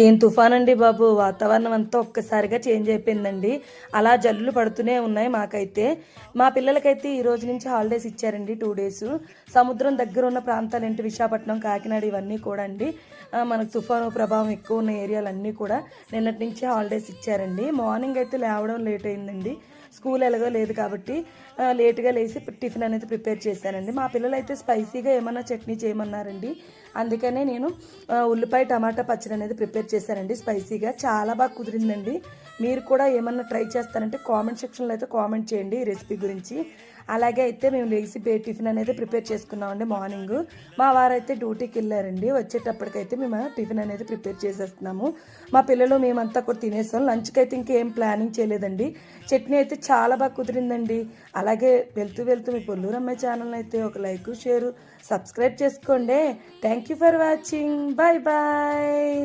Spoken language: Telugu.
ఏం తుఫాన్ అండి బాబు, వాతావరణం అంతా ఒక్కసారిగా చేంజ్ అయిపోయిందండి. అలా జల్లులు పడుతూనే ఉన్నాయి మాకైతే. మా పిల్లలకైతే ఈ రోజు నుంచి హాలిడేస్ ఇచ్చారండి, 2 డేస్. సముద్రం దగ్గర ఉన్న ప్రాంతాలు ఏంటి, విశాఖపట్నం, కాకినాడ ఇవన్నీ కూడా అండి మనకు తుఫాను ప్రభావం ఎక్కువ ఉన్న ఏరియాలన్నీ కూడా నిన్నటి నుంచి హాలిడేస్ ఇచ్చారండి. మార్నింగ్ అయితే లేవడం లేట్ అయిందండి, స్కూల్ ఎలాగో లేదు కాబట్టి లేట్గా లేచి టిఫిన్ అనేది ప్రిపేర్ చేశానండి. మా పిల్లలు అయితే స్పైసీగా ఏమన్నా చట్నీ చేయమన్నారండి, అందుకనే నేను ఉల్లిపాయ టమాటా పచ్చడి అనేది ప్రిపేర్ చేశానండి. స్పైసీగా చాలా బాగా కుదిరిందండి. మీరు కూడా ఏమన్నా ట్రై చేస్తారంటే కామెంట్ సెక్షన్లో అయితే కామెంట్ చేయండి ఈ రెసిపీ గురించి. అలాగే అయితే మేము లేచి టిఫిన్ అనేది ప్రిపేర్ చేసుకున్నామండి. మార్నింగ్ మా వారైతే డ్యూటీకి వెళ్ళారండి, వచ్చేటప్పటికైతే మేము టిఫిన్ అనేది ప్రిపేర్ చేసేస్తున్నాము. మా పిల్లలు మేమంతా కూడా తినేసాం. లంచ్కి అయితే ఇంకేం ప్లానింగ్ చేయలేదండి. చట్నీ అయితే చాలా బాగా కుదిరిందండి. అలాగే వెళ్తూ వెళ్తూ మీ పొల్లూరు అమ్మాయి ఛానల్ అయితే ఒక లైక్, షేర్, సబ్స్క్రైబ్ చేసుకోండి. Thank you for watching. Bye bye.